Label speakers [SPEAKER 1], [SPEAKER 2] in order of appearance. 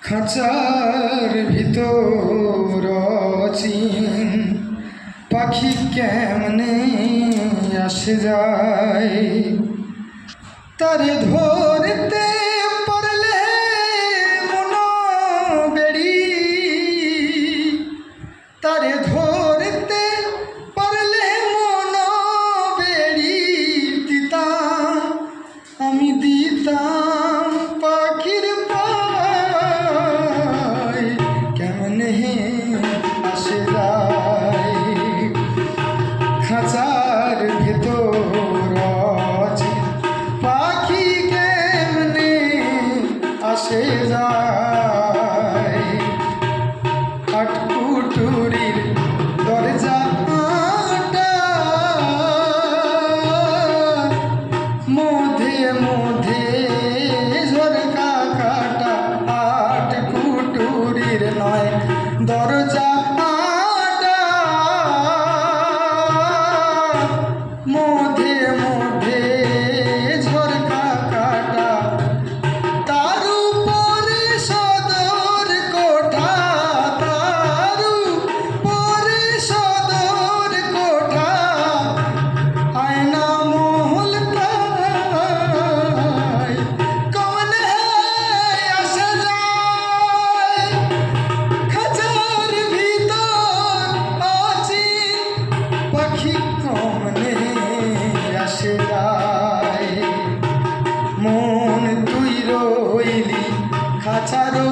[SPEAKER 1] খাঁচার ভিতর অচিন পাখি কেমনে আসে যায়, তারে ধরতে পারলে মন বেড়ি, তারে ধরতে পারলে মন বেড়ি দিতাম, আমি দিতাম পাখির পায় কেমনে আসে যায়। খাঁচার ভেতর অচিন পাখি কেমনে আসে যায়। আটকুটুরির দরজা মধ্যে মধ্যে ঝরকা কাটা, আটকুটুরির নয় দরজা মধ্যে মধ্যে ঝরকা কাটা, তার উপরে সদর কোঠা, তার উপরে সদর কোঠা, আয়না মহল প্রায় কমনে আসে যায়। খাঁচার ভিতর অচিন পাখি কমনে আসে যায়। মন তুই রইলি খাঁচারও